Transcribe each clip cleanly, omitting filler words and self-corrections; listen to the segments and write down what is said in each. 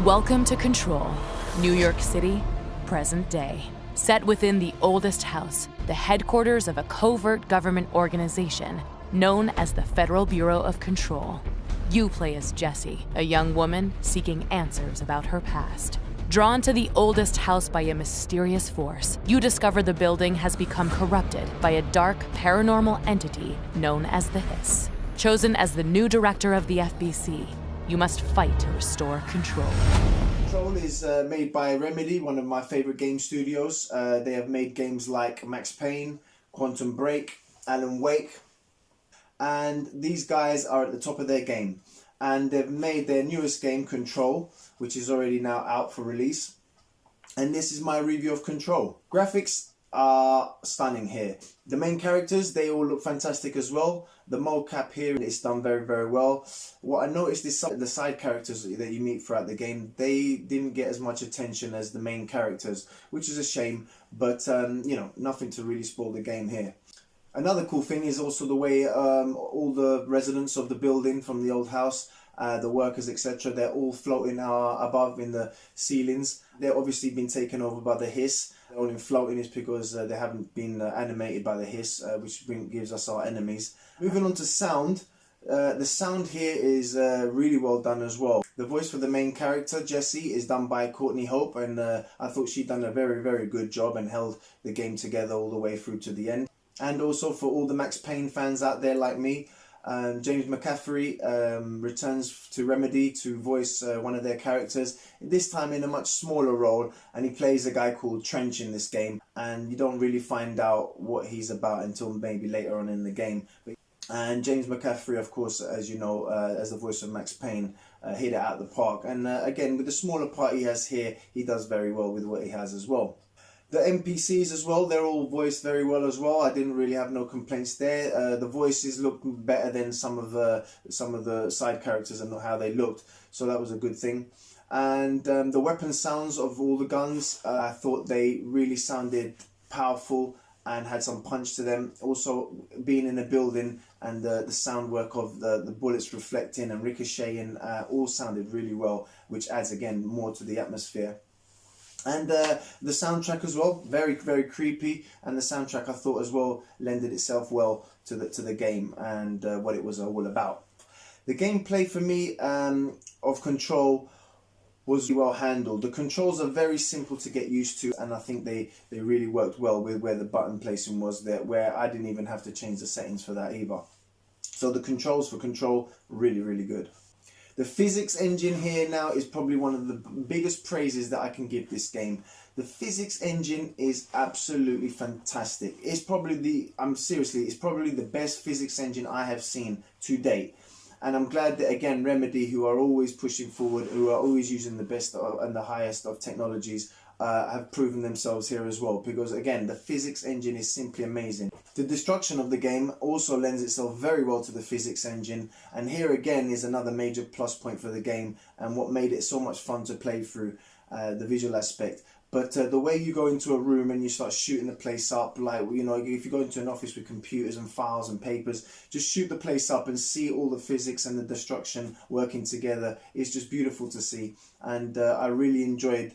Welcome to Control, New York City, present day. Set within the oldest house, the headquarters of a covert government organization known as the Federal Bureau of Control. You play as Jessie, a young woman seeking answers about her past. Drawn to the oldest house by a mysterious force, you discover the building has become corrupted by a dark, paranormal entity known as the Hiss. Chosen as the new director of the FBC, you must fight to restore control. Control is made by Remedy, one of my favorite game studios. They have made games like Max Payne, Quantum Break, Alan Wake, and these guys are at the top of their game. And they've made their newest game, Control, which is already now out for release. And this is my review of Control. Graphics are stunning here. The main characters, they all look fantastic as well. The mocap here is done very, very well. What I noticed is some of the side characters that you meet throughout the game, they didn't get as much attention as the main characters, which is a shame, but you know, nothing to really spoil the game here. Another cool thing is also the way all the residents of the building from the old house, the workers, etc., they're all floating above in the ceilings. They're obviously been taken over by the Hiss. They're only floating is because they haven't been animated by the Hiss, which gives us our enemies. Moving on to sound. The sound here is really well done as well. The voice for the main character, Jessie, is done by Courtney Hope, and I thought she'd done a very, very good job and held the game together all the way through to the end. And also for all the Max Payne fans out there like me, James McCaffrey returns to Remedy to voice one of their characters, this time in a much smaller role, and he plays a guy called Trench in this game, and you don't really find out what he's about until maybe later on in the game. And James McCaffrey, of course, as you know, as the voice of Max Payne, hit it out the park. And again, with the smaller part he has here, he does very well with what he has as well. The NPCs as well, they're all voiced very well as well. I didn't really have no complaints there. The voices looked better than some of the side characters and how they looked, so that was a good thing. And the weapon sounds of all the guns, I thought they really sounded powerful and had some punch to them. Also, being in a building and the sound work of the bullets reflecting and ricocheting all sounded really well, which adds again more to the atmosphere. And the soundtrack as well, very, very creepy. And the soundtrack I thought as well lended itself well to the game and what it was all about. The gameplay for me of Control was well handled. The controls are very simple to get used to, and I think they really worked well with where the button placing was there, where I didn't even have to change the settings for that either. So the controls for Control, really, really good. The physics engine here now is probably one of the biggest praises that I can give this game. The physics engine is absolutely fantastic. It's probably it's probably the best physics engine I have seen to date. And I'm glad that, again, Remedy, who are always pushing forward, who are always using the best and the highest of technologies, have proven themselves here as well, because again the physics engine is simply amazing. The destruction of the game also lends itself very well to the physics engine, and here again is another major plus point for the game and what made it so much fun to play through, the visual aspect. But the way you go into a room and you start shooting the place up, like, you know, if you go into an office with computers and files and papers, just shoot the place up and see all the physics and the destruction working together. It's just beautiful to see, and I really enjoyed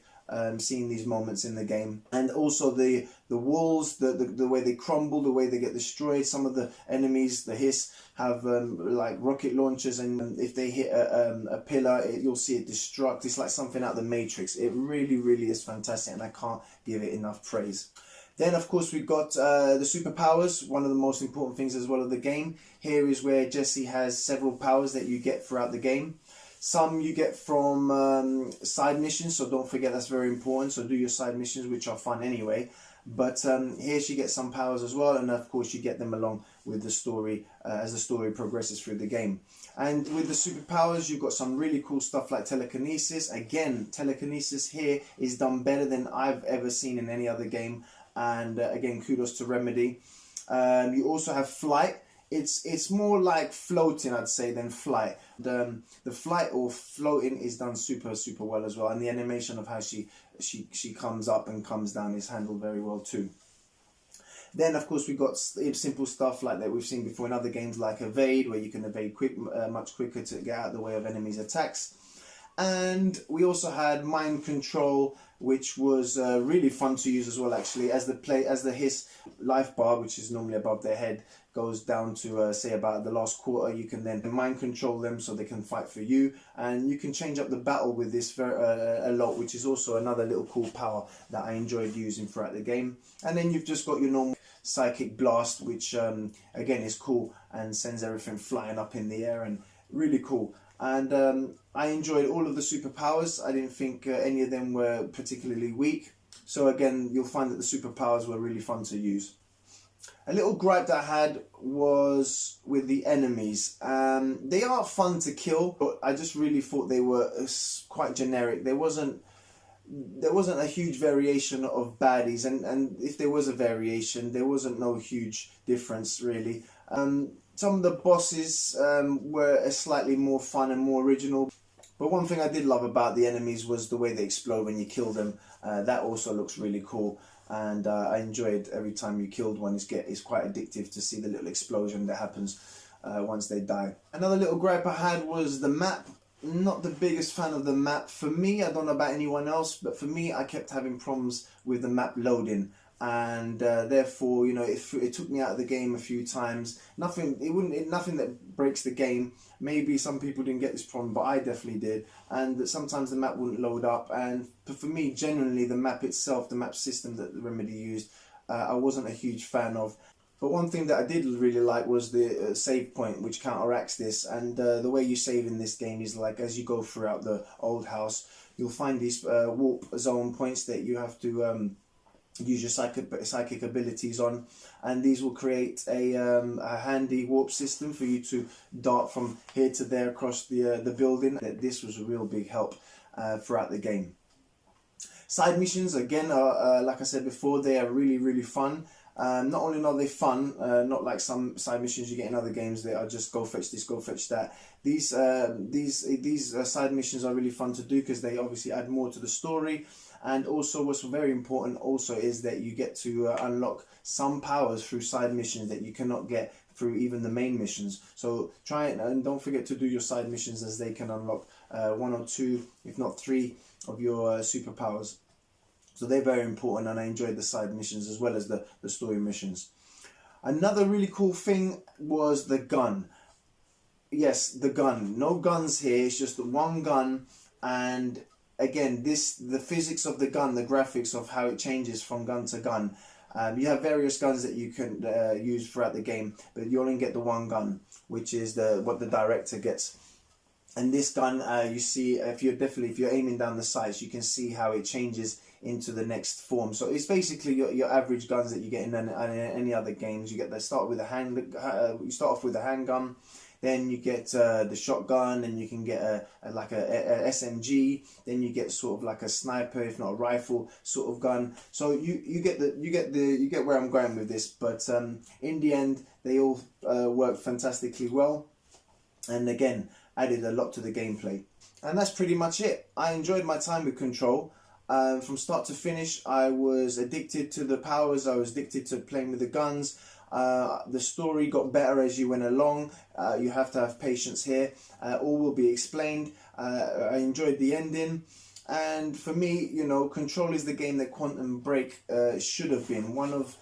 seeing these moments in the game. And also the walls, the way they crumble, the way they get destroyed. Some of the enemies, the Hiss, have like rocket launchers, and if they hit a pillar, you'll see it destruct. It's like something out of the Matrix. It really, really is fantastic, and I can't give it enough praise. Then, of course, we've got the superpowers, one of the most important things as well of the game. Here is where Jessie has several powers that you get throughout the game. Some you get from side missions, so don't forget that's very important. So do your side missions, which are fun anyway. But here she gets some powers as well, and of course you get them along with the story as the story progresses through the game. And with the superpowers, you've got some really cool stuff like telekinesis. Again, telekinesis here is done better than I've ever seen in any other game. And again, kudos to Remedy. You also have flight. It's more like floating, I'd say, than flight. The flight or floating is done super, super well as well, and the animation of how she comes up and comes down is handled very well too. Then, of course, we've got simple stuff like that we've seen before in other games, like evade, where you can evade much quicker to get out of the way of enemies' attacks. And we also had Mind Control, which was really fun to use as well, actually, as his life bar, which is normally above their head, goes down to say about the last quarter. You can then mind control them so they can fight for you, and you can change up the battle with this a lot, which is also another little cool power that I enjoyed using throughout the game. And then you've just got your normal Psychic Blast, which again is cool and sends everything flying up in the air, and really cool. And I enjoyed all of the superpowers. I didn't think any of them were particularly weak. So again, you'll find that the superpowers were really fun to use. A little gripe that I had was with the enemies. They are fun to kill, but I just really thought they were quite generic. There wasn't a huge variation of baddies, and if there was a variation, there wasn't no huge difference really. Some of the bosses were slightly more fun and more original. But one thing I did love about the enemies was the way they explode when you kill them. That also looks really cool. And I enjoyed every time you killed one. It's quite addictive to see the little explosion that happens once they die. Another little gripe I had was the map. Not the biggest fan of the map. For me, I don't know about anyone else, but for me, I kept having problems with the map loading. And therefore, you know, it took me out of the game a few times. Nothing that breaks the game. Maybe some people didn't get this problem, but I definitely did. And sometimes the map wouldn't load up. And for me, generally, the map itself, the map system that Remedy used, I wasn't a huge fan of. But one thing that I did really like was the save point, which counteracts this. And the way you save in this game is like, as you go throughout the old house, you'll find these warp zone points that you have to use your psychic abilities on, and these will create a handy warp system for you to dart from here to there across the building. This was a real big help throughout the game. Side missions, again, like I said before, they are really fun. Not only are they fun, not like some side missions you get in other games that are just go fetch this, go fetch that. These side missions are really fun to do because they obviously add more to the story. And also what's very important also is that you get to unlock some powers through side missions that you cannot get through even the main missions. So try it, and don't forget to do your side missions, as they can unlock 1 or 2, if not 3 of your superpowers. So they're very important, and I enjoyed the side missions as well as the story missions. Another really cool thing was the gun. Yes, the gun. No guns here, it's just one gun. And again, the physics of the gun, the graphics of how it changes from gun to gun. You have various guns that you can use throughout the game, but you only get the one gun, which is what the director gets. And this gun, you see, if you're aiming down the sights, you can see how it changes into the next form. So it's basically your average guns that you get in any other games. You start off with a handgun. Then you get the shotgun, and you can get a SMG. Then you get sort of like a sniper, if not a rifle sort of gun. So you get where I'm going with this. But in the end, they all work fantastically well, and again added a lot to the gameplay. And that's pretty much it. I enjoyed my time with Control. From start to finish, I was addicted to the powers. I was addicted to playing with the guns. The story got better as you went along. You have to have patience here. All will be explained. I enjoyed the ending. And for me, you know, Control is the game that Quantum Break should have been. One of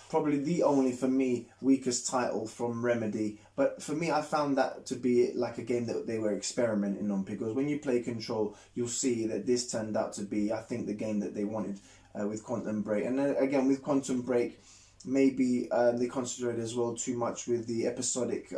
probably the only, for me, weakest title from Remedy. But for me, I found that to be like a game that they were experimenting on, because when you play Control, you'll see that this turned out to be, I think, the game that they wanted with Quantum Break. And again, with Quantum Break, maybe they concentrated as well too much with the episodic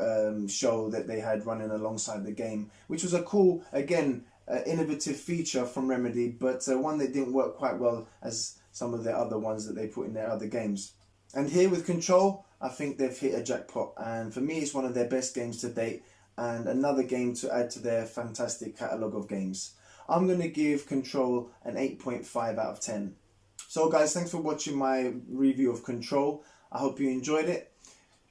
show that they had running alongside the game, which was a cool, again, innovative feature from Remedy, but one that didn't work quite well as some of the other ones that they put in their other games. And here with Control, I think they've hit a jackpot, and for me it's one of their best games to date, and another game to add to their fantastic catalogue of games. I'm going to give Control an 8.5 out of 10. So guys, thanks for watching my review of Control. I hope you enjoyed it.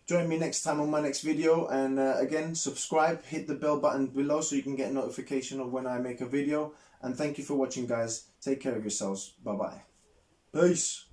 Join me next time on my next video, and again, subscribe, hit the bell button below so you can get a notification of when I make a video. And thank you for watching, guys. Take care of yourselves. Bye bye. Peace.